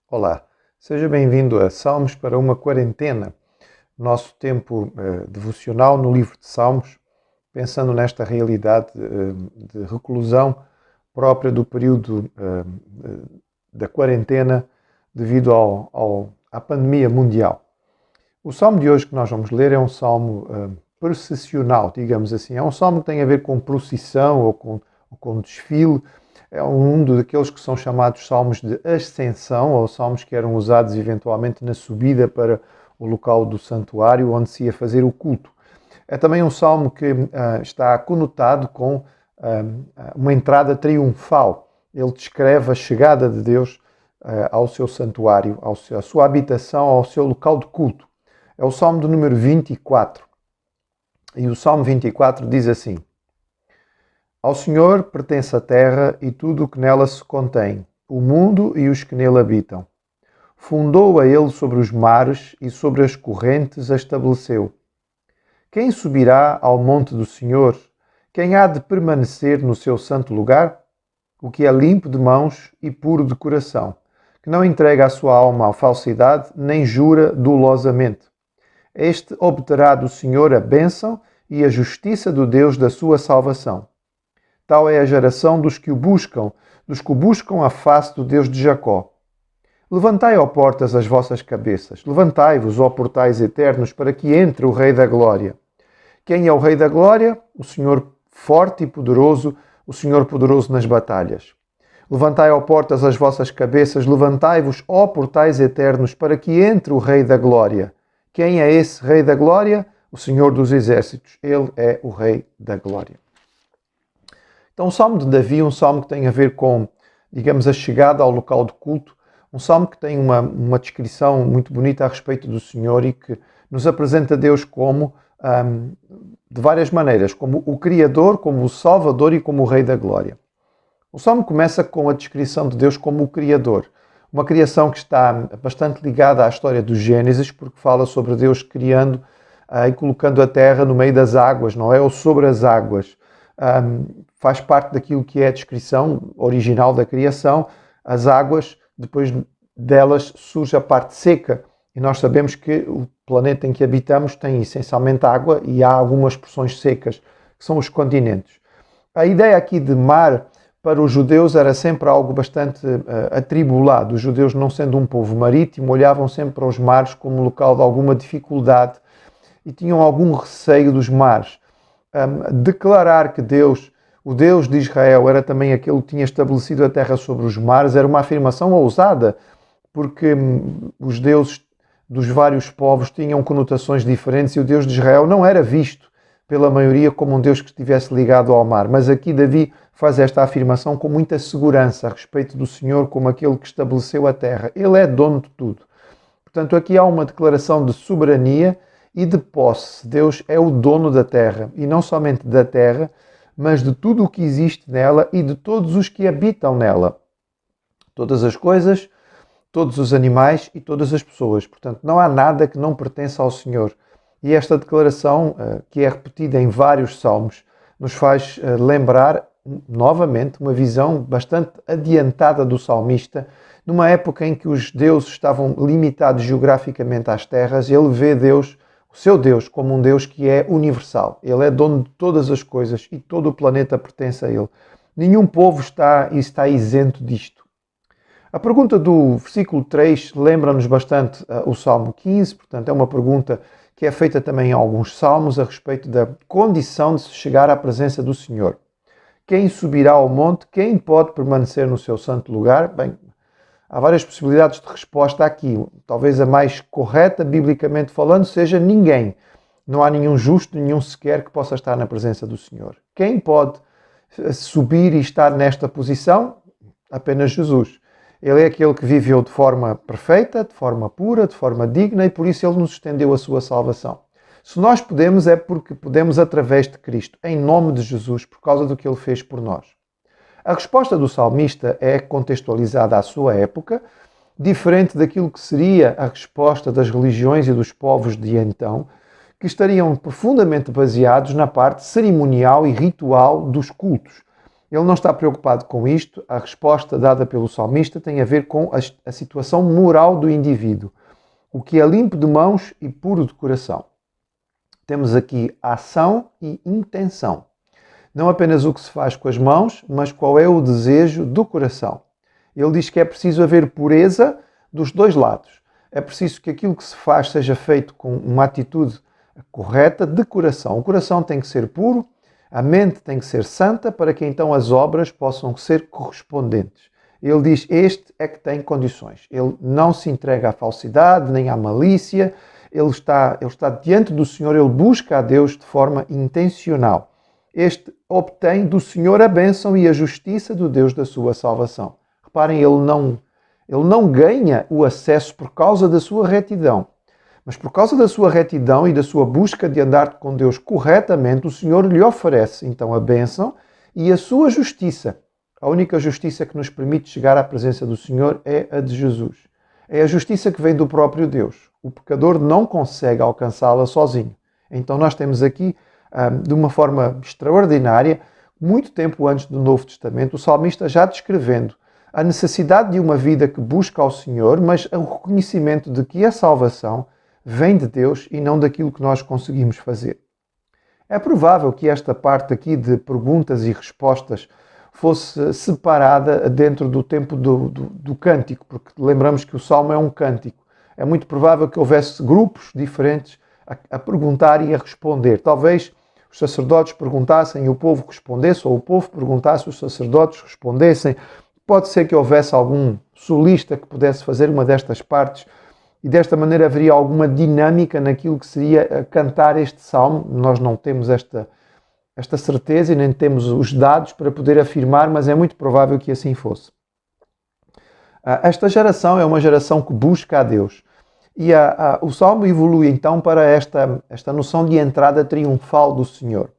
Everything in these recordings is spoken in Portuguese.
Olá, seja bem-vindo a Salmos para uma Quarentena, nosso tempo devocional no livro de Salmos, pensando nesta realidade de reclusão própria do período da quarentena devido à pandemia mundial. O salmo de hoje que nós vamos ler é um salmo processional, digamos assim. É um salmo que tem a ver com procissão ou com desfile. É um daqueles que são chamados salmos de ascensão, ou salmos que eram usados eventualmente na subida para o local do santuário onde se ia fazer o culto. É também um salmo que está conotado com uma entrada triunfal. Ele descreve a chegada de Deus ao seu santuário, à sua habitação, ao seu local de culto. É o salmo do número 24. E o salmo 24 diz assim: Ao Senhor pertence a terra e tudo o que nela se contém, o mundo e os que nele habitam. Fundou-a ele sobre os mares e sobre as correntes a estabeleceu. Quem subirá ao monte do Senhor? Quem há de permanecer no seu santo lugar? O que é limpo de mãos e puro de coração, que não entrega a sua alma à falsidade, nem jura dolosamente. Este obterá do Senhor a bênção e a justiça do Deus da sua salvação. Tal é a geração dos que o buscam a face do Deus de Jacó. Levantai, ó portas, as vossas cabeças. Levantai-vos, ó portais eternos, para que entre o Rei da Glória. Quem é o Rei da Glória? O Senhor forte e poderoso, o Senhor poderoso nas batalhas. Levantai, ó portas, as vossas cabeças. Levantai-vos, ó portais eternos, para que entre o Rei da Glória. Quem é esse Rei da Glória? O Senhor dos Exércitos. Ele é o Rei da Glória. Então, o Salmo de Davi é um salmo que tem a ver com, digamos, a chegada ao local de culto. Um salmo que tem uma descrição muito bonita a respeito do Senhor e que nos apresenta Deus como, de várias maneiras, como o Criador, como o Salvador e como o Rei da Glória. O salmo começa com a descrição de Deus como o Criador. Uma criação que está bastante ligada à história do Gênesis, porque fala sobre Deus criando e colocando a terra no meio das águas, não é? Ou sobre as águas. Faz parte daquilo que é a descrição original da criação. As águas, depois delas surge a parte seca. E nós sabemos que o planeta em que habitamos tem essencialmente água e há algumas porções secas, que são os continentes. A ideia aqui de mar, para os judeus, era sempre algo bastante atribulado. Os judeus, não sendo um povo marítimo, olhavam sempre para os mares como local de alguma dificuldade e tinham algum receio dos mares. Declarar que Deus, o Deus de Israel, era também aquele que tinha estabelecido a terra sobre os mares, era uma afirmação ousada, porque os deuses dos vários povos tinham conotações diferentes e o Deus de Israel não era visto pela maioria como um Deus que estivesse ligado ao mar. Mas aqui Davi faz esta afirmação com muita segurança a respeito do Senhor como aquele que estabeleceu a terra. Ele é dono de tudo. Portanto, aqui há uma declaração de soberania e de posse. Deus é o dono da terra, e não somente da terra, mas de tudo o que existe nela e de todos os que habitam nela. Todas as coisas, todos os animais e todas as pessoas. Portanto, não há nada que não pertença ao Senhor. E esta declaração, que é repetida em vários salmos, nos faz lembrar, novamente, uma visão bastante adiantada do salmista, numa época em que os deuses estavam limitados geograficamente às terras. Ele vê Deus, o seu Deus, como um Deus que é universal. Ele é dono de todas as coisas e todo o planeta pertence a Ele. Nenhum povo está isento disto. A pergunta do versículo 3 lembra-nos bastante o Salmo 15, portanto é uma pergunta que é feita também em alguns salmos a respeito da condição de se chegar à presença do Senhor. Quem subirá ao monte? Quem pode permanecer no seu santo lugar? Bem, há várias possibilidades de resposta aqui. Talvez a mais correta, biblicamente falando, seja ninguém. Não há nenhum justo, nenhum sequer que possa estar na presença do Senhor. Quem pode subir e estar nesta posição? Apenas Jesus. Ele é aquele que viveu de forma perfeita, de forma pura, de forma digna, e por isso Ele nos estendeu a sua salvação. Se nós podemos, é porque podemos através de Cristo, em nome de Jesus, por causa do que Ele fez por nós. A resposta do salmista é contextualizada à sua época, diferente daquilo que seria a resposta das religiões e dos povos de então, que estariam profundamente baseados na parte cerimonial e ritual dos cultos. Ele não está preocupado com isto. A resposta dada pelo salmista tem a ver com a situação moral do indivíduo, o que é limpo de mãos e puro de coração. Temos aqui ação e intenção. Não apenas o que se faz com as mãos, mas qual é o desejo do coração. Ele diz que é preciso haver pureza dos dois lados. É preciso que aquilo que se faz seja feito com uma atitude correta de coração. O coração tem que ser puro, a mente tem que ser santa, para que então as obras possam ser correspondentes. Ele diz, este é que tem condições. Ele não se entrega à falsidade, nem à malícia. Ele está diante do Senhor, ele busca a Deus de forma intencional. Este obtém do Senhor a bênção e a justiça do Deus da sua salvação. Reparem, ele não ganha o acesso por causa da sua retidão. Mas por causa da sua retidão e da sua busca de andar com Deus corretamente, o Senhor lhe oferece então a bênção e a sua justiça. A única justiça que nos permite chegar à presença do Senhor é a de Jesus. É a justiça que vem do próprio Deus. O pecador não consegue alcançá-la sozinho. Então nós temos aqui, de uma forma extraordinária, muito tempo antes do Novo Testamento, o salmista já descrevendo a necessidade de uma vida que busca ao Senhor, mas o reconhecimento de que a salvação vem de Deus e não daquilo que nós conseguimos fazer. É provável que esta parte aqui de perguntas e respostas fosse separada dentro do tempo do cântico, porque lembramos que o Salmo é um cântico. É muito provável que houvesse grupos diferentes a perguntar e a responder. Talvez os sacerdotes perguntassem e o povo respondesse, ou o povo perguntasse e os sacerdotes respondessem. Pode ser que houvesse algum solista que pudesse fazer uma destas partes e desta maneira haveria alguma dinâmica naquilo que seria cantar este salmo. Nós não temos esta certeza e nem temos os dados para poder afirmar, mas é muito provável que assim fosse. Esta geração é uma geração que busca a Deus. E o Salmo evolui então para esta noção de entrada triunfal do Senhor.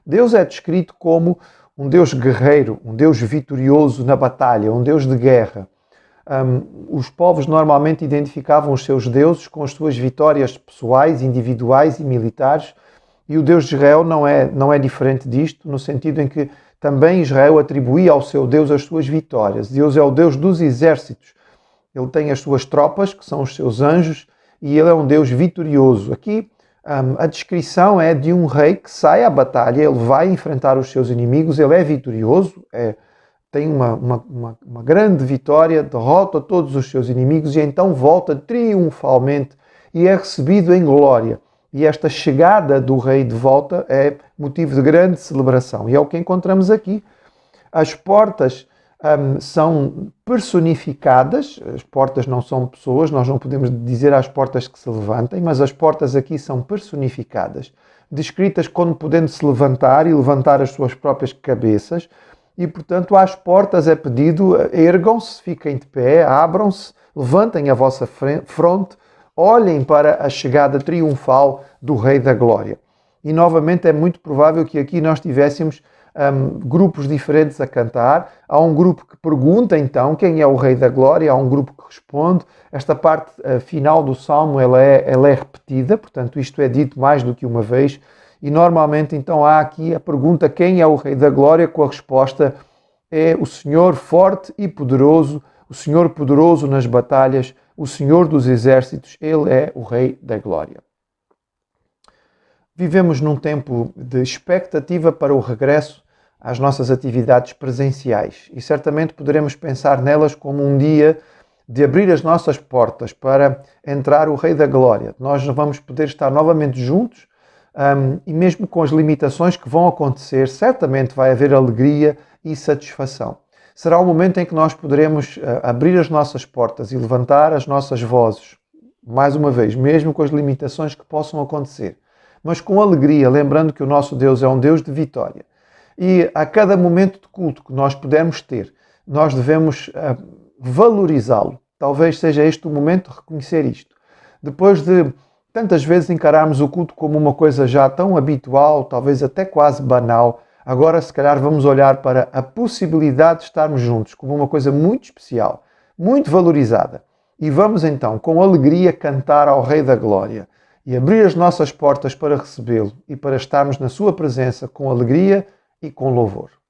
Deus é descrito como um Deus guerreiro, um Deus vitorioso na batalha, um Deus de guerra. Os povos normalmente identificavam os seus deuses com as suas vitórias pessoais, individuais e militares, e o Deus de Israel não é diferente disto, no sentido em que também Israel atribuía ao seu Deus as suas vitórias. Deus é o Deus dos exércitos. Ele tem as suas tropas, que são os seus anjos, e ele é um Deus vitorioso. Aqui a descrição é de um rei que sai à batalha, ele vai enfrentar os seus inimigos, ele é vitorioso, tem uma grande vitória, derrota todos os seus inimigos e então volta triunfalmente e é recebido em glória. E esta chegada do rei de volta é motivo de grande celebração. E é o que encontramos aqui. As portas são personificadas, as portas não são pessoas, nós não podemos dizer às portas que se levantem, mas as portas aqui são personificadas, descritas como podendo se levantar e levantar as suas próprias cabeças, e portanto às portas é pedido, ergam-se, fiquem de pé, abram-se, levantem a vossa fronte, olhem para a chegada triunfal do Rei da Glória. E novamente é muito provável que aqui nós tivéssemos grupos diferentes a cantar. Há um grupo que pergunta então quem é o Rei da Glória, há um grupo que responde. Esta parte final do Salmo ela é repetida, portanto isto é dito mais do que uma vez, e normalmente então há aqui a pergunta quem é o Rei da Glória, com a resposta é o Senhor forte e poderoso, o Senhor poderoso nas batalhas, o Senhor dos exércitos, Ele é o Rei da Glória. Vivemos num tempo de expectativa para o regresso às nossas atividades presenciais e certamente poderemos pensar nelas como um dia de abrir as nossas portas para entrar o Rei da Glória. Nós vamos poder estar novamente juntos e mesmo com as limitações que vão acontecer, certamente vai haver alegria e satisfação. Será o momento em que nós poderemos abrir as nossas portas e levantar as nossas vozes, mais uma vez, mesmo com as limitações que possam acontecer, mas com alegria, lembrando que o nosso Deus é um Deus de vitória. E a cada momento de culto que nós pudermos ter, nós devemos valorizá-lo. Talvez seja este o momento de reconhecer isto. Depois de tantas vezes encararmos o culto como uma coisa já tão habitual, talvez até quase banal, agora se calhar vamos olhar para a possibilidade de estarmos juntos como uma coisa muito especial, muito valorizada. E vamos então com alegria cantar ao Rei da Glória. e abrir as nossas portas para recebê-lo e para estarmos na sua presença com alegria e com louvor.